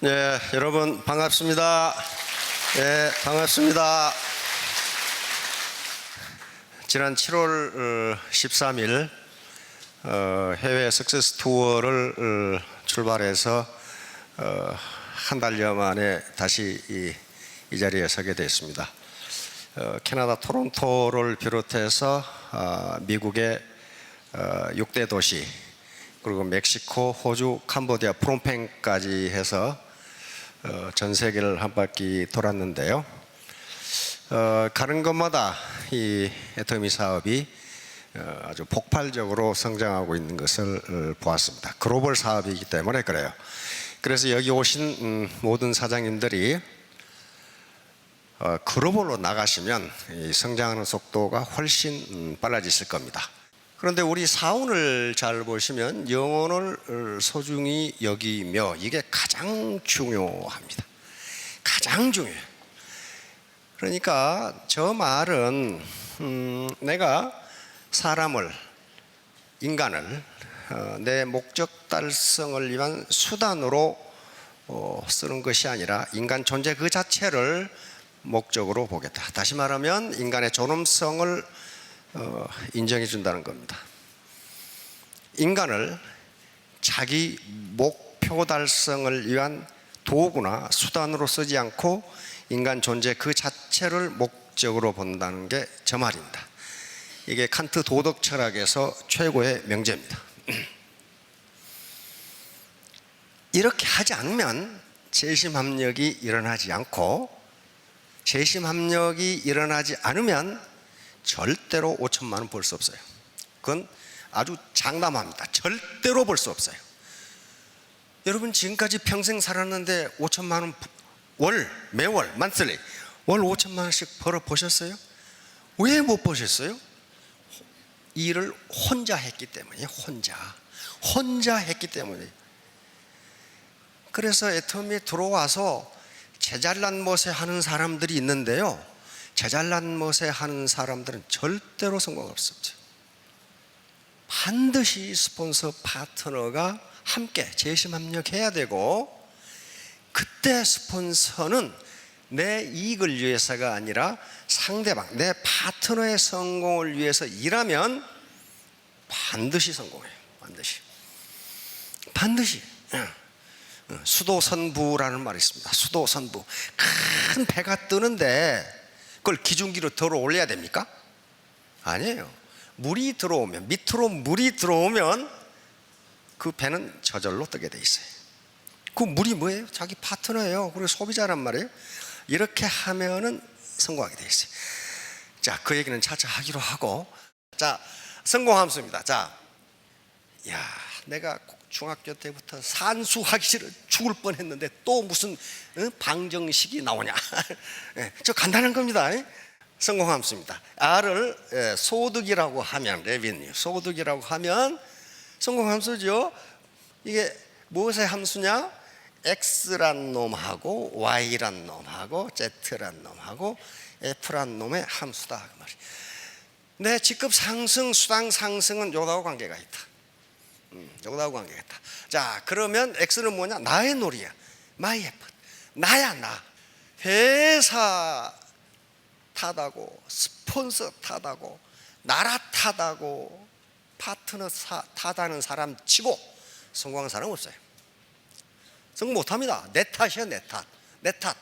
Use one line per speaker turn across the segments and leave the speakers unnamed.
네, 여러분 반갑습니다. 네, 반갑습니다. 지난 7월 13일 해외 석세스 투어를 출발해서 한 달여 만에 다시 이 자리에 서게 됐습니다. 캐나다 토론토를 비롯해서 미국의 6대 도시, 그리고 멕시코, 호주, 캄보디아, 프놈펜까지 해서 전 세계를 한 바퀴 돌았는데요. 가는 곳마다 이 애터미 사업이 아주 폭발적으로 성장하고 있는 것을 보았습니다. 글로벌 사업이기 때문에 그래요. 그래서 여기 오신 모든 사장님들이 글로벌로 나가시면 이 성장하는 속도가 훨씬 빨라지실 겁니다. 그런데 우리 사운을 잘 보시면 영혼을 소중히 여기며, 이게 가장 중요합니다. 가장 중요해요. 그러니까 저 말은 내가 사람을, 인간을 내 목적 달성을 위한 수단으로 쓰는 것이 아니라 인간 존재 그 자체를 목적으로 보겠다. 다시 말하면 인간의 존엄성을 인정해 준다는 겁니다. 인간을 자기 목표 달성을 위한 도구나 수단으로 쓰지 않고 인간 존재 그 자체를 목적으로 본다는 게 저 말입니다. 이게 칸트 도덕 철학에서 최고의 명제입니다. 이렇게 하지 않으면 재심합력이 일어나지 않고, 재심합력이 일어나지 않으면 절대로 5천만 원 벌 수 없어요. 그건 아주 장담합니다. 절대로 벌 수 없어요. 여러분 지금까지 평생 살았는데 5천만 원 매월 만슬리 월 5천만 원씩 벌어 보셨어요? 왜 못 보셨어요? 일을 혼자 했기 때문에, 혼자 했기 때문에. 그래서 애터미에 들어와서 제잘난 못에 하는 사람들이 있는데요, 제잘난 못에 하는 사람들은 절대로 성공할 수 없죠. 반드시 스폰서 파트너가 함께 재심합력해야 되고, 그때 스폰서는 내 이익을 위해서가 아니라 상대방, 내 파트너의 성공을 위해서 일하면 반드시 성공해요. 반드시. 수도선부라는 말이 있습니다. 수도선부. 큰 배가 뜨는데 그걸 기중기로 들어 올려야 됩니까? 아니에요. 물이 들어오면, 밑으로 물이 들어오면 그 배는 저절로 뜨게 돼 있어요. 그 물이 뭐예요? 자기 파트너예요. 그리고 소비자란 말이에요. 이렇게 하면은 성공하게 돼 있어요. 자, 그 얘기는 차차 하기로 하고, 자, 성공함수입니다. 자, 내가 중학교 때부터 산수하기 싫어 죽을 뻔했는데 또 무슨 방정식이 나오냐? 저 간단한 겁니다. 성공함수입니다. R을 소득이라고 하면, 레비뉴, 소득이라고 하면 성공함수죠. 이게 무엇의 함수냐? X란 놈하고 Y란 놈하고 Z란 놈하고 F란 놈의 함수다 그 말이에요. 내 직급 상승, 수당 상승은 요거하고 관계가 있다. 요거하고 관계가 있다. 자, 그러면 X는 뭐냐? 나의 놀이야. My effort. 나야, 나. 회사 탓하고, 스폰서 탓하고, 나라 탓하고, 파트너 탓하는 사람 치고 성공한 사람 없어요. 성공 못합니다. 내 탓이야, 내 탓.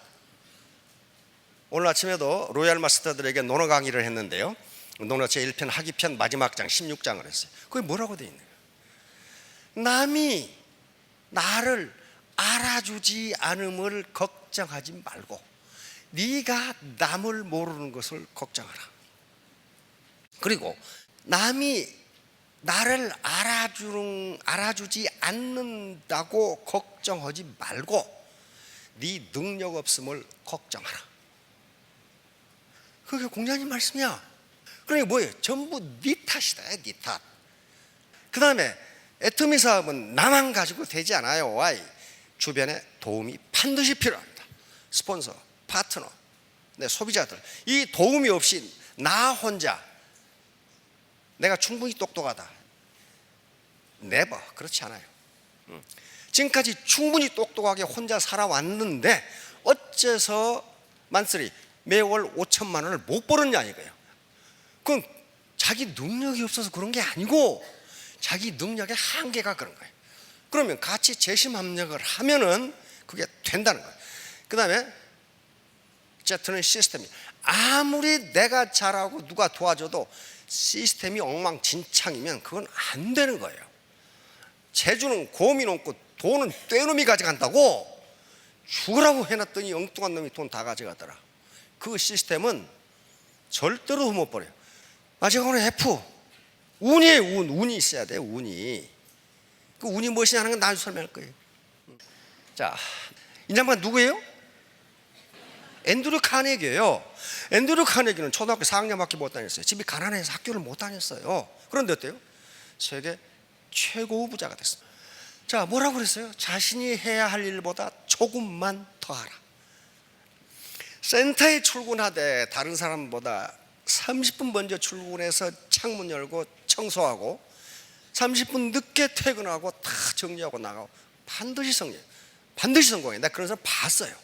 오늘 아침에도 로얄 마스터들에게 논어 강의를 했는데요, 논어 제1편 하기편 마지막 장 16장을 했어요. 그게 뭐라고 되어 있는 거예요? 남이 나를 알아주지 않음을 걱정하지 말고 네가 남을 모르는 것을 걱정하라. 그리고 남이 나를 알아주지 않는다고 걱정하지 말고 네 능력 없음을 걱정하라. 그게 공자님 말씀이야. 그러니까 뭐예요? 전부 네 탓이다. 네 탓. 그 다음에 애터미 사업은 나만 가지고 되지 않아요. Why? 주변에 도움이 반드시 필요합니다. 스폰서, 파트너, 내 소비자들. 이 도움이 없이 나 혼자 내가 충분히 똑똑하다, never. 그렇지 않아요. 지금까지 충분히 똑똑하게 혼자 살아왔는데 어째서 만쓰리 매월 5천만 원을 못 벌었냐 이거예요. 그건 자기 능력이 없어서 그런 게 아니고 자기 능력의 한계가 그런 거예요. 그러면 같이 재심합력을 하면은 그게 된다는 거예요. 그 다음에 Z는 시스템이 아무리 내가 잘하고 누가 도와줘도 시스템이 엉망진창이면 그건 안 되는 거예요. 재주는 곰이 넘고 돈은 떼놈이 가져간다고 죽으라고 해놨더니 엉뚱한 놈이 돈 다 가져가더라. 그 시스템은 절대로 못 버려요. 마지막으로 F, 운이에요. 운이 있어야 돼요. 운이. 그 운이 무엇이냐는 건 나중에 설명할 거예요. 자, 이 양반 누구예요? 앤드류 카네기예요. 앤드류 카네기는 초등학교 4학년밖에 못 다녔어요. 집이 가난해서 학교를 못 다녔어요. 그런데 어때요? 세계 최고 부자가 됐어요. 자, 뭐라고 그랬어요? 자신이 해야 할 일보다 조금만 더 하라. 센터에 출근하되 다른 사람보다 30분 먼저 출근해서 창문 열고 청소하고 30분 늦게 퇴근하고 다 정리하고 나가고 반드시 성공해. 나 그런 사람 봤어요.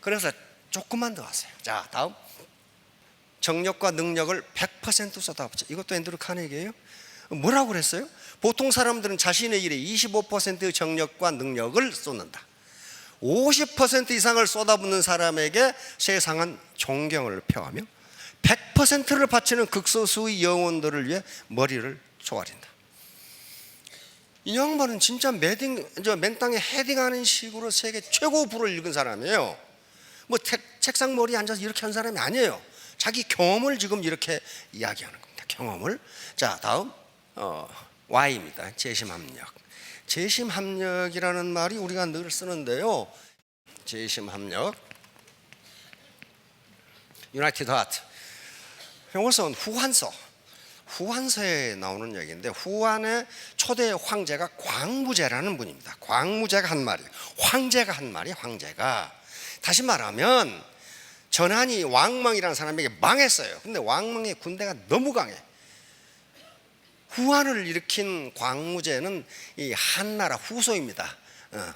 그래서 조금만 더 하세요. 자, 다음 정력과 능력을 100% 쏟아붓자. 이것도 앤드류 카네기예요. 뭐라고 그랬어요? 보통 사람들은 자신의 일에 25%의 정력과 능력을 쏟는다. 50% 이상을 쏟아붓는 사람에게 세상은 존경을 표하며 100%를 바치는 극소수의 영혼들을 위해 머리를 조아린다. 이 양반은 진짜 맨땅에 헤딩하는 식으로 세계 최고 부를 읽은 사람이에요. 뭐 책상 머리에 앉아서 이렇게 한 사람이 아니에요. 자기 경험을 지금 이렇게 이야기하는 겁니다. 경험을. 자, 다음 Y입니다. 재심합력. 재심합력이라는 말이 우리가 늘 쓰는데요. 재심합력. 유나이티드 하트. 이것은 후한서에 나오는 얘기인데 후한의 초대 황제가 광무제라는 분입니다. 광무제가 한 말이에요. 황제가 한 말이 황제가. 다시 말하면 전한이 왕망이라는 사람에게 망했어요. 근데 왕망의 군대가 너무 강해. 후한을 일으킨 광무제는 이 한나라 후손입니다.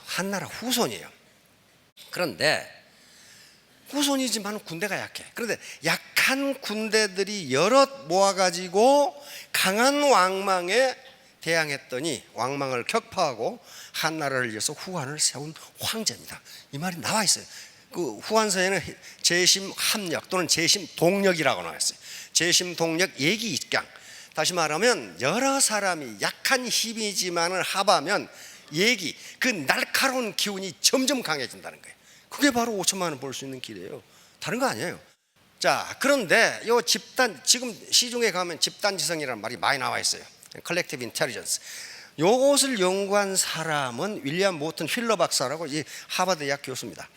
한나라 후손이에요. 그런데 후손이지만 군대가 약해. 그런데 약한 군대들이 여럿 모아가지고 강한 왕망에 대항했더니 왕망을 격파하고 한나라를 위해서 후한을 세운 황제입니다. 이 말이 나와 있어요. 그 후한서에는 재심합력 또는 재심동력이라고 나와 있어요. 재심동력 예기입강. 다시 말하면 여러 사람이 약한 힘이지만을 합하면 그 날카로운 기운이 점점 강해진다는 거예요. 그게 바로 5천만 원 벌 수 있는 길이에요. 다른 거 아니에요. 자, 그런데 요 집단, 지금 시중에 가면 집단지성이라는 말이 많이 나와 있어요. Collective Intelligence. 요것을 연구한 사람은 윌리엄 모튼 휠러 박사라고 이 하버드 대학 교수입니다.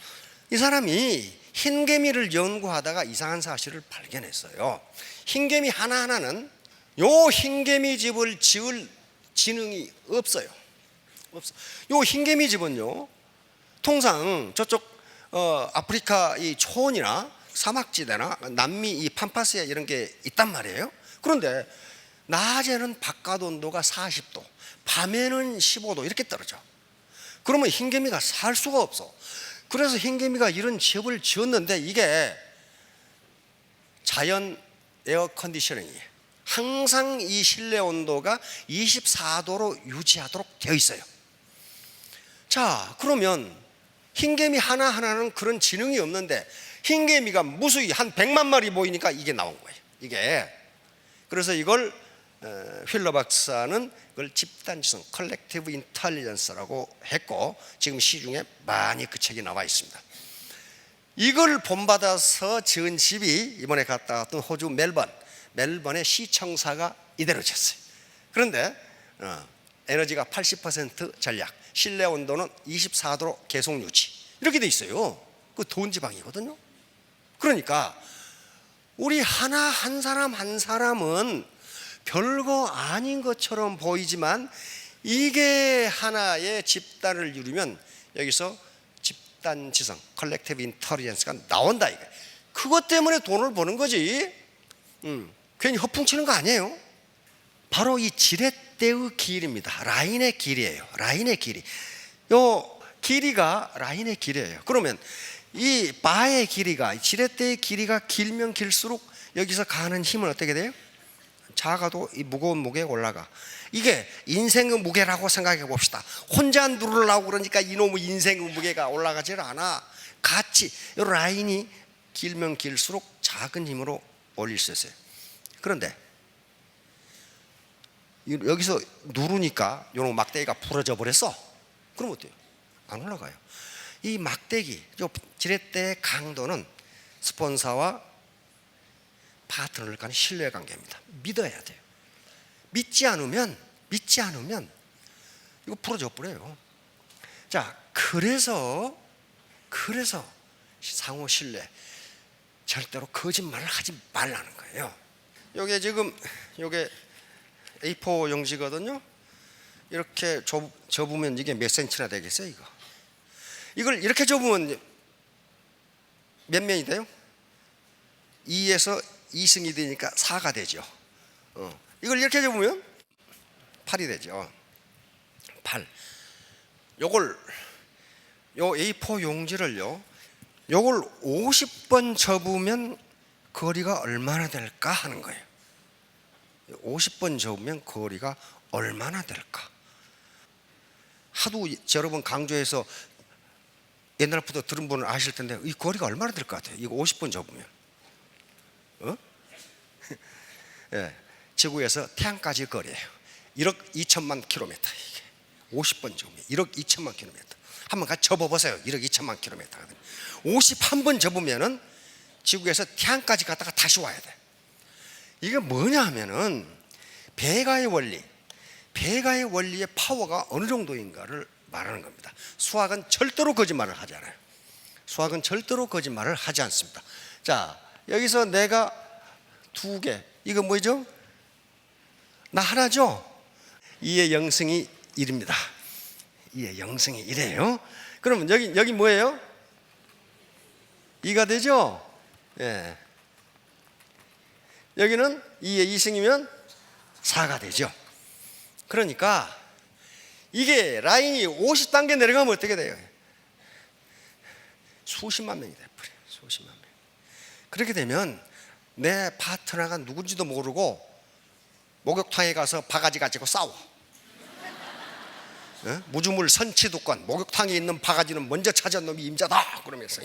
이 사람이 흰개미를 연구하다가 이상한 사실을 발견했어요. 흰개미 하나하나는 요 흰개미 집을 지을 지능이 없어요. 요 흰개미 집은요, 통상 저쪽 아프리카 이 초원이나 사막지대나 남미 이 팜파스에 이런 게 있단 말이에요. 그런데 낮에는 바깥 온도가 40도, 밤에는 15도 이렇게 떨어져. 그러면 흰개미가 살 수가 없어. 그래서 흰개미가 이런 집을 지었는데 이게 자연 에어 컨디셔닝이에요. 항상 이 실내 온도가 24도로 유지하도록 되어 있어요. 자, 그러면 흰개미 하나하나는 그런 지능이 없는데 흰개미가 무수히 한 100만 마리 모이니까 이게 나온 거예요. 이게. 그래서 이걸 휠러 박사는 그걸 집단지성 컬렉티브 인텔리전스라고 했고 지금 시중에 많이 그 책이 나와 있습니다. 이걸 본받아서 지은 집이 이번에 갔다 왔던 호주 멜번의 시청사가 이대로 졌어요. 그런데 에너지가 80% 전략, 실내 온도는 24도로 계속 유지 이렇게 돼 있어요. 그 더운 지방이거든요. 그러니까 우리 한 사람 한 사람은 별거 아닌 것처럼 보이지만 이게 하나의 집단을 이루면 여기서 집단지성 컬렉티브 인텔리전스가 나온다 이거예요. 그것 때문에 돈을 버는 거지 괜히 허풍치는 거 아니에요. 바로 이 지렛대의 길입니다. 라인의 길이에요. 라인의 길이. 요 길이가 라인의 길이에요. 그러면 이 바의 길이가, 지렛대의 길이가 길면 길수록 여기서 가는 힘은 어떻게 돼요? 작아도 이 무거운 무게에 올라가. 이게 인생의 무게라고 생각해 봅시다. 혼자 누르려고 그러니까 이놈의 인생의 무게가 올라가질 않아. 같이 이 라인이 길면 길수록 작은 힘으로 올릴 수 있어요. 그런데 여기서 누르니까 이놈의 막대기가 부러져 버렸어. 그럼 어때요? 안 올라가요. 이 막대기, 지렛대의 강도는 스폰서와 파트너를 간의 신뢰 관계입니다. 믿어야 돼요. 믿지 않으면 이거 부러져 버려요. 자, 그래서 상호 신뢰, 절대로 거짓말을 하지 말라는 거예요. 요게 지금 요게 A4 용지거든요. 이렇게 접으면 이게 몇 센치나 되겠어요, 이거? 이걸 이렇게 접으면 몇 면이 돼요? 2에서 2승이 되니까 4가 되죠. 이걸 이렇게 접으면 8이 되죠. 8. 요걸 요 A4 용지를요, 요걸 50번 접으면 거리가 얼마나 될까 하는 거예요. 50번 접으면 거리가 얼마나 될까? 하도 여러 번 강조해서 옛날부터 들은 분은 아실 텐데 이 거리가 얼마나 될 것 같아요? 이거 50번 접으면 예, 지구에서 태양까지 거리예요. 1억 2천만 킬로미터. 이게 50번 접으면 1억 2천만 킬로미터. 한번 같이 접어보세요. 1억 2천만 킬로미터. 51번 접으면은 지구에서 태양까지 갔다가 다시 와야 돼. 이게 뭐냐 하면은 배가의 원리의 파워가 어느 정도인가를 말하는 겁니다. 수학은 절대로 거짓말을 하지 않아요. 수학은 절대로 거짓말을 하지 않습니다. 자, 여기서 내가 2개, 이거 뭐죠? 나 하나죠? 2의 영승이 1입니다. 2의 영승이 1이에요. 그러면 여기 뭐예요? 2가 되죠? 예. 여기는 2의 2승이면 4가 되죠. 그러니까 이게 라인이 50단계 내려가면 어떻게 돼요? 수십만 명이 돼버려요. 수십만 명. 그렇게 되면 내 파트너가 누군지도 모르고 목욕탕에 가서 바가지 가지고 싸워. 무주물 선치두건, 목욕탕에 있는 바가지는 먼저 찾은 놈이 임자다 그러면서.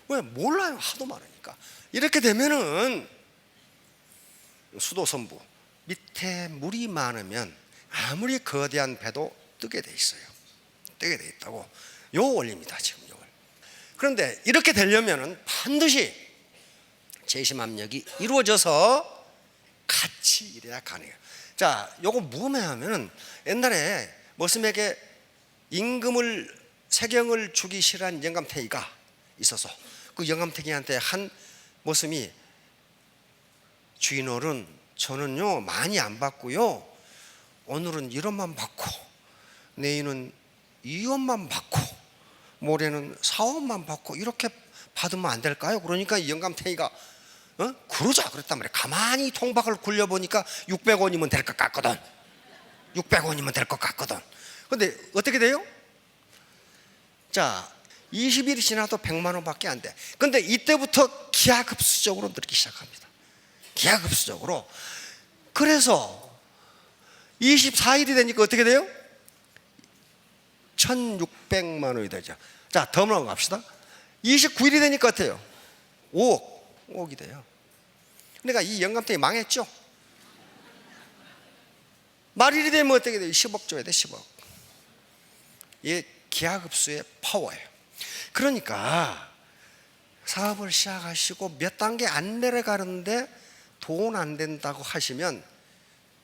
왜? 몰라요. 하도 많으니까. 이렇게 되면은 수도선부 밑에 물이 많으면 아무리 거대한 배도 뜨게 돼 있어요. 뜨게 돼 있다고. 요 원리입니다. 지금 요걸. 그런데 이렇게 되려면은 반드시 제심압력이 이루어져서 같이 일해야 가능해요. 자, 요거 뭐냐면은 옛날에 머슴에게 임금을 세경을 주기 싫어한 영감탱이가 있어서 그 영감탱이한테 한 머슴이 주인어른, 저는요 많이 안 받고요, 오늘은 1원만 받고 내일은 2원만 받고 모레는 4원만 받고 이렇게 받으면 안 될까요? 그러니까 이 영감탱이가 그러자 그랬단 말이에요. 가만히 통박을 굴려보니까 600원이면 될 것 같거든. 600원이면 될 것 같거든. 근데 어떻게 돼요? 자, 20일이 지나도 100만 원밖에 안 돼. 근데 이때부터 기하급수적으로 늘기 시작합니다. 기하급수적으로. 그래서 24일이 되니까 어떻게 돼요? 1600만 원이 되죠. 자, 더 넘어갑시다. 29일이 되니까 어때요? 5억이 돼요. 그러니까 이 영감탱이 망했죠. 말일이 되면 어떻게 돼요? 10억 줘야 돼. 10억. 이게 기하급수의 파워예요. 그러니까 사업을 시작하시고 몇 단계 안 내려가는데 돈 안 된다고 하시면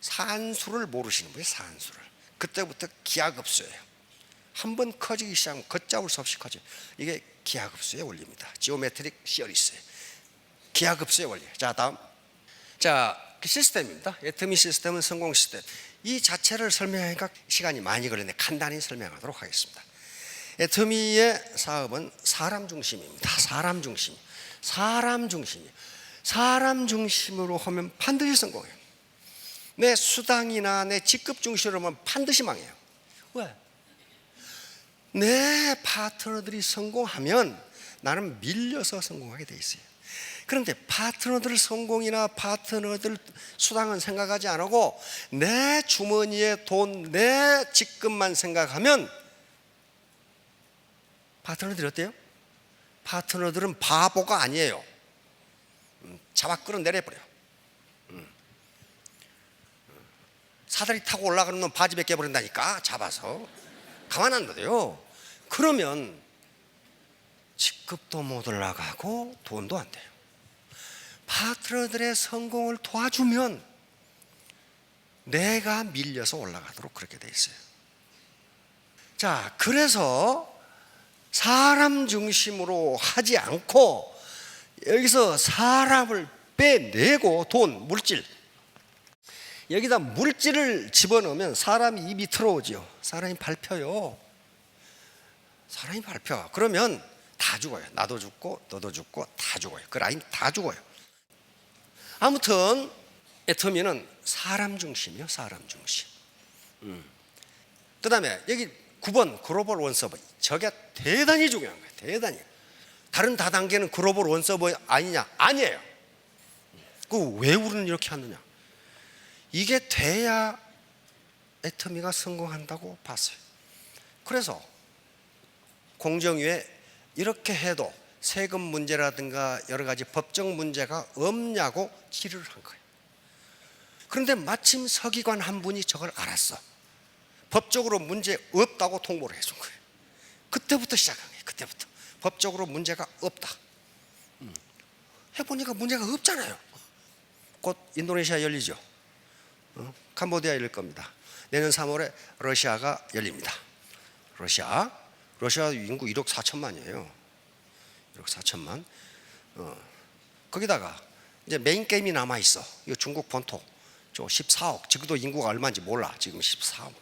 산수를 모르시는 거예요. 산수를. 그때부터 기하급수예요. 한번 커지기 시작하면 걷잡을 수 없이 커져요. 이게 기하급수의 원리입니다. 지오메트릭 시어리스예요. 기하급수의 원리. 자, 다음. 자, 그 시스템입니다. 애터미 시스템은 성공 시스템. 이 자체를 설명하니까 시간이 많이 걸리는데 간단히 설명하도록 하겠습니다. 애터미의 사업은 사람 중심입니다. 사람 중심. 사람 중심으로 하면 반드시 성공해요. 내 수당이나 내 직급 중심으로 하면 반드시 망해요. 왜? 내 파트너들이 성공하면 나는 밀려서 성공하게 돼 있어요. 그런데 파트너들 성공이나 파트너들 수당은 생각하지 않고 내 주머니에 돈, 내 직급만 생각하면 파트너들이 어때요? 파트너들은 바보가 아니에요. 잡아 끌어내려버려요. 사다리 타고 올라가는 놈 바지 벗겨버린다니까, 잡아서. 가만 안 둬요. 그러면 직급도 못 올라가고 돈도 안 돼요. 파트너들의 성공을 도와주면 내가 밀려서 올라가도록 그렇게 돼 있어요. 자, 그래서 사람 중심으로 하지 않고 여기서 사람을 빼내고 돈, 물질, 여기다 물질을 집어넣으면 사람이 입이 틀어오죠. 사람이 밟혀요. 사람이 밟혀. 그러면 다 죽어요. 나도 죽고 너도 죽고 다 죽어요. 그 라인 다 죽어요. 아무튼 애터미는 사람 중심이요. 사람 중심. 그 다음에 여기 9번 글로벌 원서버, 저게 대단히 중요한 거예요. 대단히. 다른 다단계는 글로벌 원서버 아니냐? 아니에요. 그 왜 우리는 이렇게 하느냐? 이게 돼야 애터미가 성공한다고 봤어요. 그래서 공정위에 이렇게 해도 세금 문제라든가 여러 가지 법적 문제가 없냐고 질의를 한 거예요. 그런데 마침 서기관 한 분이 저걸 알았어. 법적으로 문제 없다고 통보를 해준 거예요. 그때부터 시작한 거예요. 그때부터 법적으로 문제가 없다. 해보니까 문제가 없잖아요. 곧 인도네시아 열리죠. 캄보디아 열릴 겁니다. 내년 3월에 러시아가 열립니다. 러시아 인구 1억 4천만이에요. 1억 4천만. 거기다가 이제 메인 게임이 남아 있어. 이 중국 본토, 저 14억. 지금도 인구가 얼마인지 몰라. 지금 14억.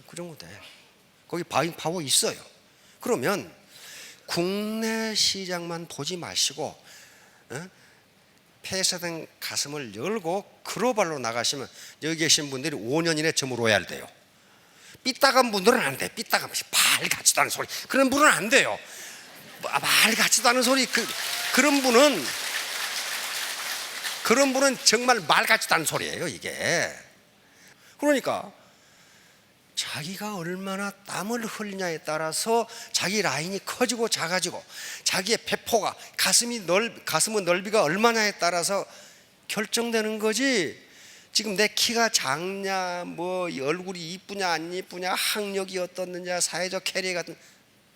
그 정도 돼. 거기 바잉 파워 있어요. 그러면 국내 시장만 보지 마시고 폐쇄된 가슴을 열고 글로벌로 나가시면 여기 계신 분들이 5년 이내 점을 로얄 돼요. 삐딱한 분들은 안 돼. 삐딱한 말 같지도 않은 소리. 그런 분은 안 돼요. 말 같지도 않은 소리. 그런 분은 정말 말 같지도 않은 소리예요, 이게. 그러니까 자기가 얼마나 땀을 흘리냐에 따라서 자기 라인이 커지고 작아지고 자기의 배포가 가슴의 넓이가 얼마냐에 따라서 결정되는 거지. 지금 내 키가 작냐, 뭐 얼굴이 이쁘냐 안 이쁘냐, 학력이 어떻느냐, 사회적 캐리어 같은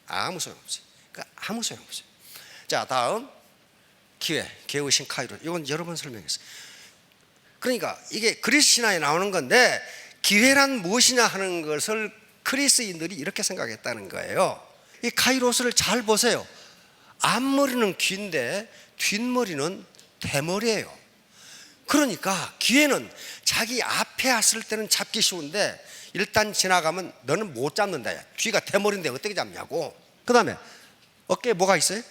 아무 소용없어요. 그러니까 아무 소용없어요. 자, 다음 기회의신 카이로. 이건 여러 번 설명했어요. 그러니까 이게 그리스 신화에 나오는 건데 기회란 무엇이냐 하는 것을 그리스인들이 이렇게 생각했다는 거예요. 이 카이로스를 잘 보세요. 앞머리는 귀인데 뒷머리는 대머리예요. 그러니까 기회는 자기 앞에 왔을 때는 잡기 쉬운데 일단 지나가면 너는 못 잡는다. 뒤가 대머리인데 어떻게 잡냐고. 그 다음에 어깨에 뭐가 있어요?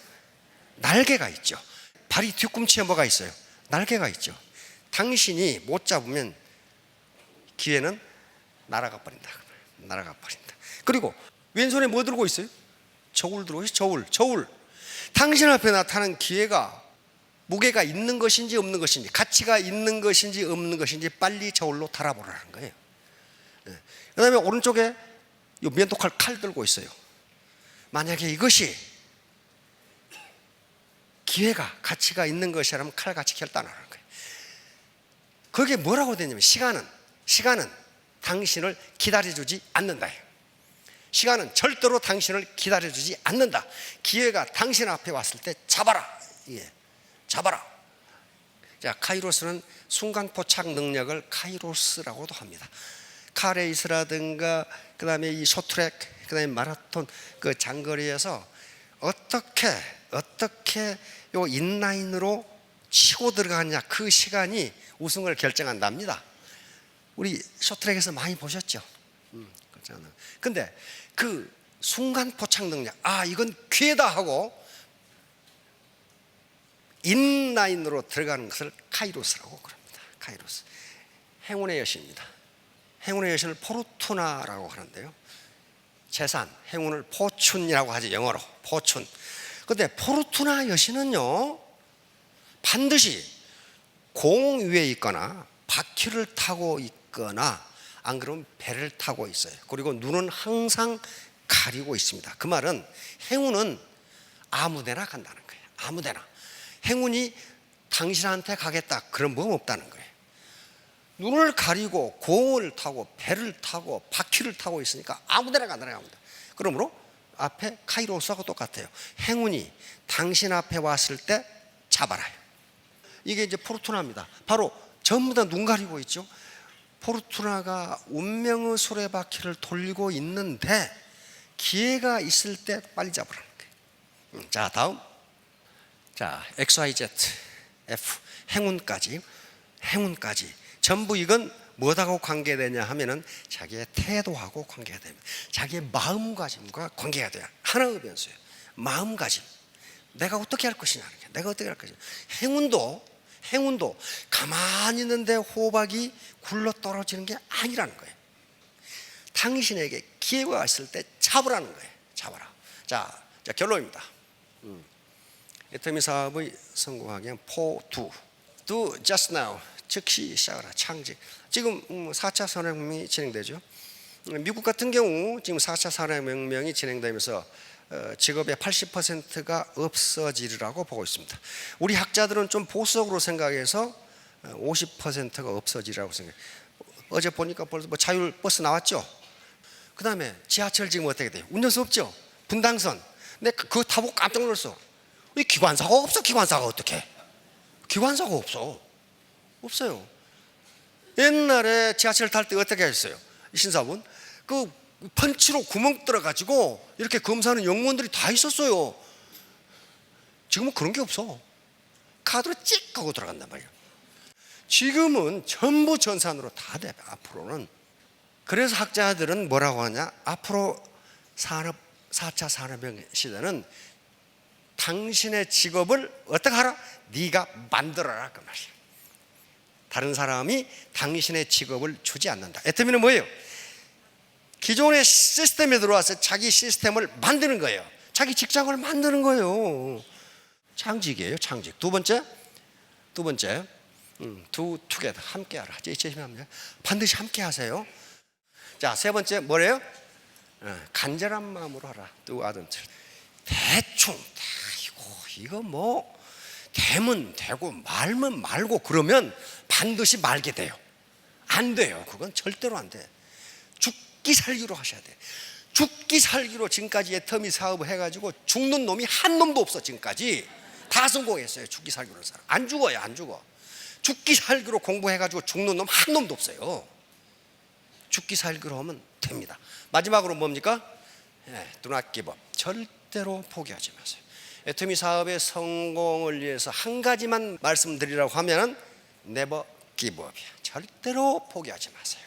날개가 있죠. 발이 뒤꿈치에 뭐가 있어요? 날개가 있죠. 당신이 못 잡으면 기회는 날아가 버린다. 날아가 버린다. 그리고 왼손에 뭐 들고 있어요? 저울 들고 있어요. 저울. 당신 앞에 나타난 기회가 무게가 있는 것인지 없는 것인지, 가치가 있는 것인지 없는 것인지 빨리 저울로 달아보라는 거예요. 그 다음에 오른쪽에 이 면도칼 칼 들고 있어요. 만약에 이것이 기회가 가치가 있는 것이라면 칼같이 결단하는 거예요. 그게 뭐라고 되냐면 시간은 당신을 기다려주지 않는다. 시간은 절대로 당신을 기다려주지 않는다. 기회가 당신 앞에 왔을 때 잡아라. 잡아라. 자, 카이로스는 순간 포착 능력을 카이로스라고도 합니다. 카레이스라든가 그 다음에 이 쇼트트랙, 그 다음에 마라톤 그 장거리에서 어떻게 요 인라인으로 치고 들어가느냐, 그 시간이 우승을 결정한답니다. 우리 쇼트트랙에서 많이 보셨죠? 근데 그 순간 포착 능력, 이건 기회다 하고 인라인으로 들어가는 것을 카이로스라고 그럽니다. 카이로스. 행운의 여신입니다. 행운의 여신을 포르투나라고 하는데요. 재산, 행운을 포춘이라고 하죠. 영어로 포춘. 근데 포르투나 여신은요, 반드시 공 위에 있거나 바퀴를 타고 있거나 안 그러면 배를 타고 있어요. 그리고 눈은 항상 가리고 있습니다. 그 말은 행운은 아무데나 간다는 거예요. 아무데나. 행운이 당신한테 가겠다 그런 법 없다는 거예요. 눈을 가리고 공을 타고 배를 타고 바퀴를 타고 있으니까 아무데나 간다는 겁니다. 그러므로 앞에 카이로스하고 똑같아요. 행운이 당신 앞에 왔을 때 잡아라요. 이게 이제 포르투나입니다. 바로 전부 다 눈 가리고 있죠. 포르투나가 운명의 수레바퀴를 돌리고 있는데 기회가 있을 때 빨리 잡으라는 거예요. 자, 다음. 자, XYZ F 행운까지 전부 이건 뭐하고 관계되냐 하면은 자기의 태도하고 관계가 됩니다. 자기의 마음가짐과 관계가 돼요. 하나의 변수예요. 마음가짐. 내가 어떻게 할 것이냐. 내가 어떻게 할 것이냐. 행운도 가만히 있는데 호박이 굴러 떨어지는 게 아니라는 거예요. 당신에게 기회가 왔을 때 잡으라는 거예요. 잡아라. 자 결론입니다. 애터미 사업의 성공하기 위한 do just now. 즉시 시작하라. 창직. 지금 4차 산업혁명이 진행되죠. 미국 같은 경우 지금 4차 산업혁명이 진행되면서 직업의 80%가 없어지리라고 보고 있습니다. 우리 학자들은 좀 보수적으로 생각해서 50%가 없어지리라고 생각해요. 어제 보니까 벌써 뭐 자율 버스 나왔죠. 그 다음에 지하철 지금 어떻게 돼요? 운전수 없죠. 분당선. 근데 그거 타보고 깜짝 놀랐어. 이 기관사가 없어. 기관사가 어떻게? 기관사가 없어요. 옛날에 지하철 탈 때 어떻게 했어요? 이 신사분 그 펀치로 구멍 뚫어가지고 이렇게 검사하는 영무원들이 다 있었어요. 지금은 그런 게 없어. 카드로 찍 하고 들어간단 말이에요. 지금은 전부 전산으로 다 돼. 앞으로는. 그래서 학자들은 뭐라고 하냐, 앞으로 4차 산업혁명 시대는 당신의 직업을 어떻게 하라? 네가 만들어라 그 말이에요. 다른 사람이 당신의 직업을 주지 않는다. 애터미는 뭐예요? 기존의 시스템에 들어와서 자기 시스템을 만드는 거예요. 자기 직장을 만드는 거예요. 창직이에요. 창직. 두 번째 do together. 함께 하라. 반드시 함께 하세요. 자, 세 번째 뭐래요? 간절한 마음으로 하라. do ardently. 대충 이거 뭐 되면 되고 말면 말고 그러면 반드시 말게 돼요. 안 돼요. 그건 절대로 안 돼. 죽기 살기로 하셔야 돼. 죽기 살기로 지금까지 애터미 사업을 해가지고 죽는 놈이 한 놈도 없어. 지금까지 다 성공했어요. 죽기 살기로 살아. 안 죽어요. 안 죽어. 죽기 살기로 공부해가지고 죽는 놈 한 놈도 없어요. 죽기 살기로 하면 됩니다. 마지막으로 뭡니까? do not give up. 절대로 포기하지 마세요. 애터미 사업의 성공을 위해서 한 가지만 말씀드리라고 하면 never give up이야. 절대로 포기하지 마세요.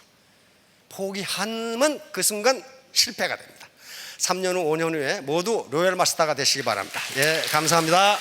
포기하면 그 순간 실패가 됩니다. 3년 후 5년 후에 모두 로열 마스터가 되시기 바랍니다. 예, 감사합니다.